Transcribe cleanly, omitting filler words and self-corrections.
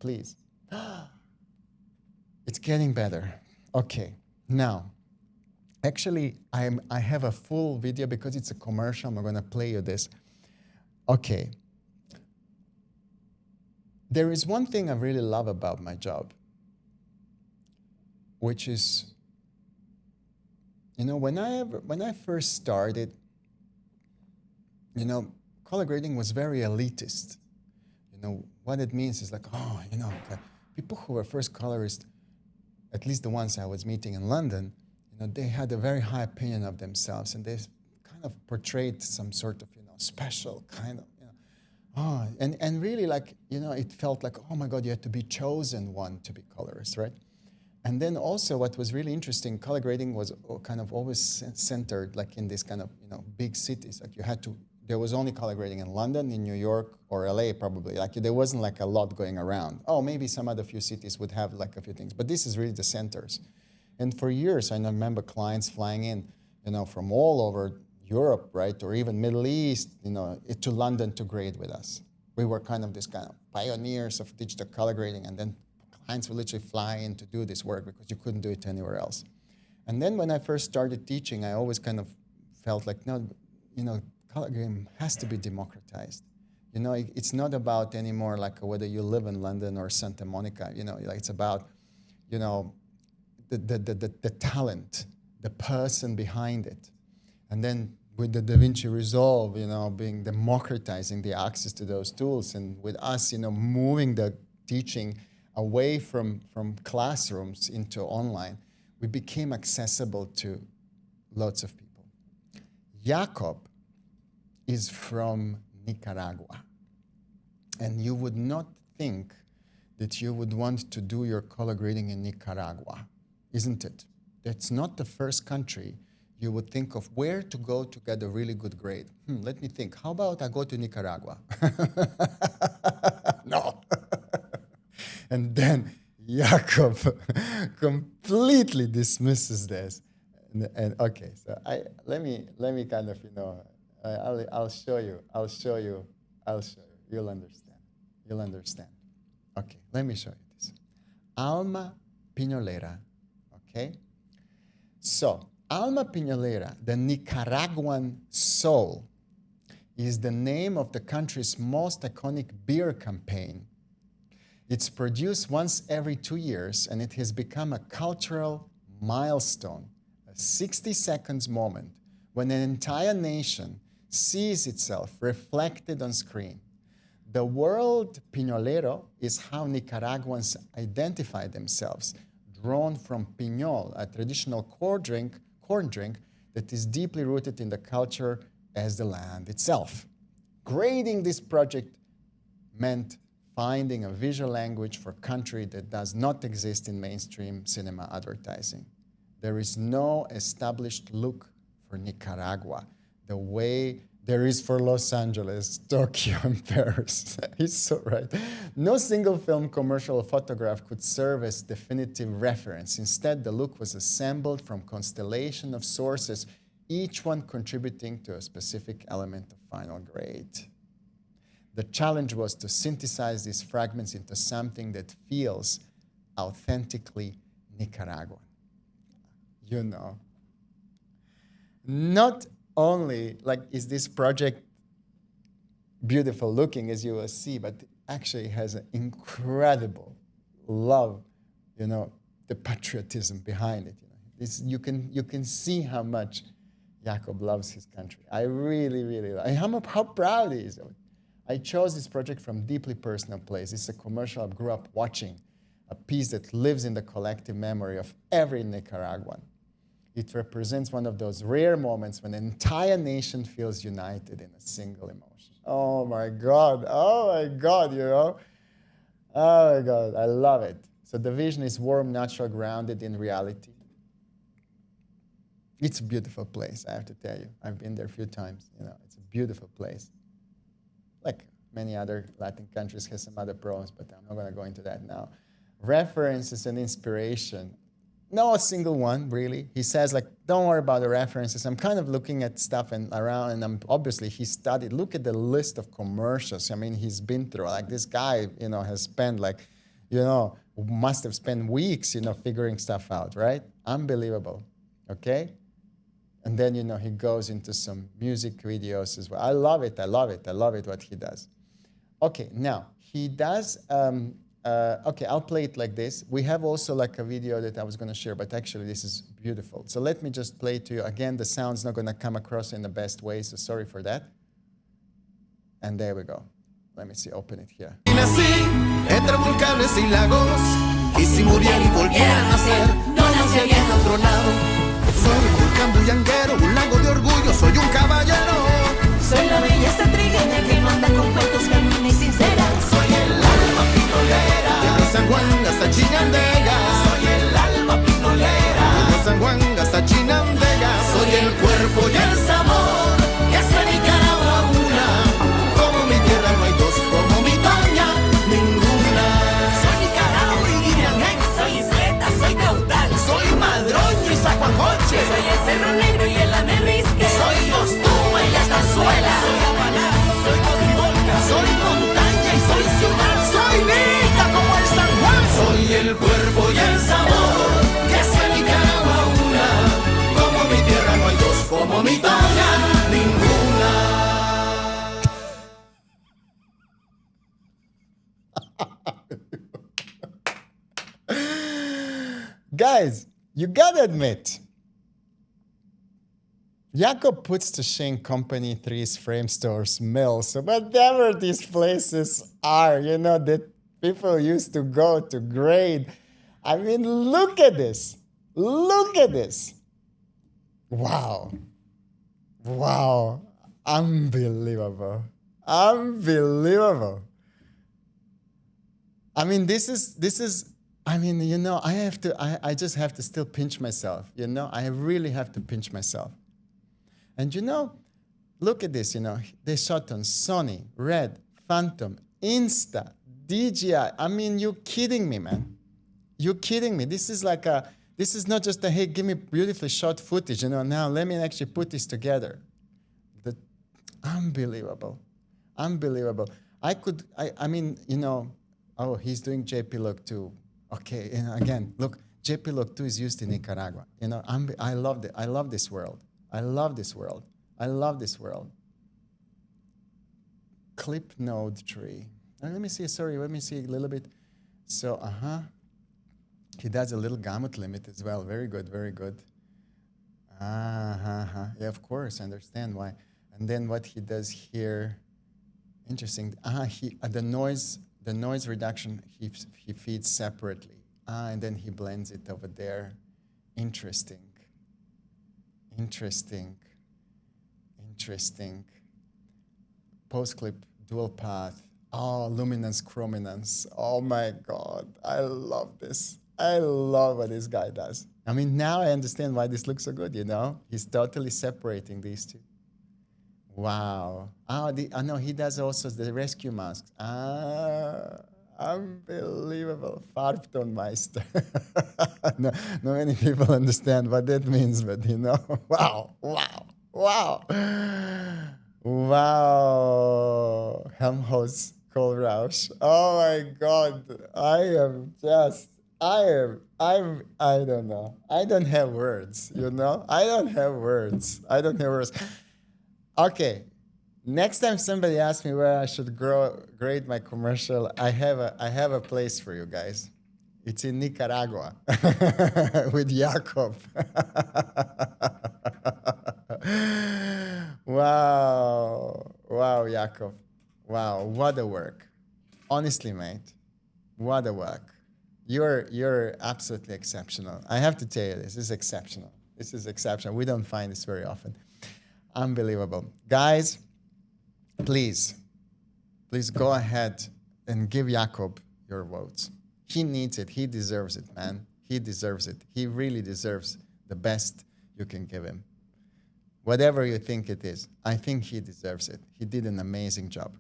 please. It's getting better. Okay, now, actually, I have a full video because it's a commercial. I'm going to play you this. Okay. There is one thing I really love about my job, which is, you know, when I first started, you know, color grading was very elitist. You know, what it means is like, oh, you know, people who were first colorists, at least the ones I was meeting in London, you know, they had a very high opinion of themselves, and they kind of portrayed some sort of, you know, special kind of, you know, oh, and really, like, you know, it felt like, oh my God, you had to be chosen one to be colorist, right? And then also what was really interesting, color grading was kind of always centered like in this kind of, you know, big cities. Like you had to, there was only color grading in London, in New York, or LA probably. Like there wasn't like a lot going around. Oh, maybe some other few cities would have like a few things, but this is really the centers. And for years, I remember clients flying in, you know, from all over Europe, right, or even Middle East, you know, to London to grade with us. We were kind of this kind of pioneers of digital color grading, and then clients would literally fly in to do this work because you couldn't do it anywhere else. And then when I first started teaching, I always kind of felt like, no, you know, color grading has to be democratized. You know, it's not about anymore like whether you live in London or Santa Monica. You know, like it's about, you know, the talent, the person behind it. And then with the Da Vinci Resolve, you know, being democratizing the access to those tools, and with us, you know, moving the teaching away from classrooms into online, we became accessible to lots of people. Jacob is from Nicaragua. And you would not think that you would want to do your color grading in Nicaragua, isn't it? That's not the first country you would think of where to go to get a really good grade. Let me think. How about I go to Nicaragua? No. And then Jacob completely dismisses this. And okay, so let me kind of, you know, I'll show you. You'll understand. Okay, let me show you this. Alma Pinolera, okay? So, Alma Pinolera, the Nicaraguan soul, is the name of the country's most iconic beer campaign. It's produced once every 2 years, and it has become a cultural milestone, a 60 seconds moment when an entire nation sees itself reflected on screen. The word pinolero is how Nicaraguans identify themselves, drawn from piñol, a traditional corn drink that is deeply rooted in the culture as the land itself. Grading this project meant finding a visual language for a country that does not exist in mainstream cinema advertising. There is no established look for Nicaragua the way there is for Los Angeles, Tokyo, and Paris. He's so right. No single film, commercial, or photograph could serve as definitive reference. Instead, the look was assembled from constellation of sources, each one contributing to a specific element of final grade. The challenge was to synthesize these fragments into something that feels authentically Nicaraguan. You know, not only like is this project beautiful looking, as you will see, but actually has an incredible love, you know, the patriotism behind it. You know, this, you can see how much Jacob loves his country. I really, really love. And how proud he is of it. I chose this project from deeply personal place. It's a commercial I grew up watching, a piece that lives in the collective memory of every Nicaraguan. It represents one of those rare moments when an entire nation feels united in a single emotion. Oh my God, you know? Oh my God, I love it. So the vision is warm, natural, grounded in reality. It's a beautiful place, I have to tell you. I've been there a few times, you know, it's a beautiful place. Like many other Latin countries, has some other problems, but I'm not going to go into that now. References and inspiration. No single one, really. He says, like, don't worry about the references. I'm kind of looking at stuff and around, and obviously he studied. Look at the list of commercials. I mean, he's been through. Like, this guy, you know, has spent, like, must have spent weeks, figuring stuff out, right? Unbelievable, okay? And then, he goes into some music videos as well. I love it what he does. Okay, now, he does, okay, I'll play it like this. We have also like a video that I was gonna share, but actually this is beautiful. So let me just play it to you. Again, the sound's not gonna come across in the best way, so sorry for that. And there we go. Let me see, open it here. Nací entre volcanes y lagos, y si muriera y volviera a nacer, no nacería en otro lado. Soy un volcán bullanguero, un lago de orgullo, soy un caballero. Soy la belleza trigueña que no anda con cuentos, genuina y sincera. Soy el alma pinolera, desde San Juan hasta Chinandega. Soy el alma pinolera, desde San Juan hasta Chinandega. Soy el cuerpo y el sabor, que es de Nicaragua una. Como mi tierra no hay dos, como mi Toña, ninguna. Soy Nicaragua y Guiriangén, soy isleta, soy caudal. Soy madroño y sacuajoche, soy el cerro negro y el anerrisque. Soy Ostúa y la Estanzuela. Soy Apalá, soy Cocibolca. Soy montaña y soy ciudad. Soy Nica como el San Juan. Soy el cuerpo y el sabor, que es de Nicaragua una. Como mi tierra no hay dos, como mi Toña, ninguna. Guys, you gotta admit, Jakob puts to shame Company 3's frame stores, mills, whatever these places are, that people used to go to grade. I mean, look at this. Look at this. Wow. Wow. Unbelievable. Unbelievable. I mean, this is, I just have to still pinch myself, I really have to pinch myself. And look at this, they shot on Sony, Red, Phantom, Insta, DJI. I mean, you're kidding me, man. You're kidding me. This is not just a, hey, give me beautifully shot footage, now let me actually put this together. Unbelievable. Unbelievable. Oh, he's doing JP Look 2. Okay, again, look, JP Look 2 is used in Nicaragua. I love it. I love this world. I love this world. I love this world. Clip node tree. Let me see a little bit. So, he does a little gamut limit as well. Very good, very good. Yeah, of course, I understand why. And then what he does here, interesting. The noise reduction he feeds separately. And then he blends it over there. Interesting. Post clip, dual path. Oh, luminance, chrominance. Oh my God, I love this. I love what this guy does. I mean, now I understand why this looks so good, He's totally separating these two. Wow. No, he does also the rescue masks. Unbelievable. Farbtonmeister. No many people understand what that means, but wow. Helmholtz Kohlrausch. Oh my God. I don't know. I don't have words, I don't have words. Okay. Next time somebody asks me where I should grade my commercial, I have a place for you guys. It's in Nicaragua with Jakob. Wow, Jakob. Wow, what a work. Honestly, mate, what a work. You're absolutely exceptional. I have to tell you this is exceptional. This is exceptional. We don't find this very often. Unbelievable. Guys, please go ahead and give Jakob your votes. He needs it. He deserves it, man. He deserves it. He really deserves the best you can give him. Whatever you think it is, I think he deserves it. He did an amazing job.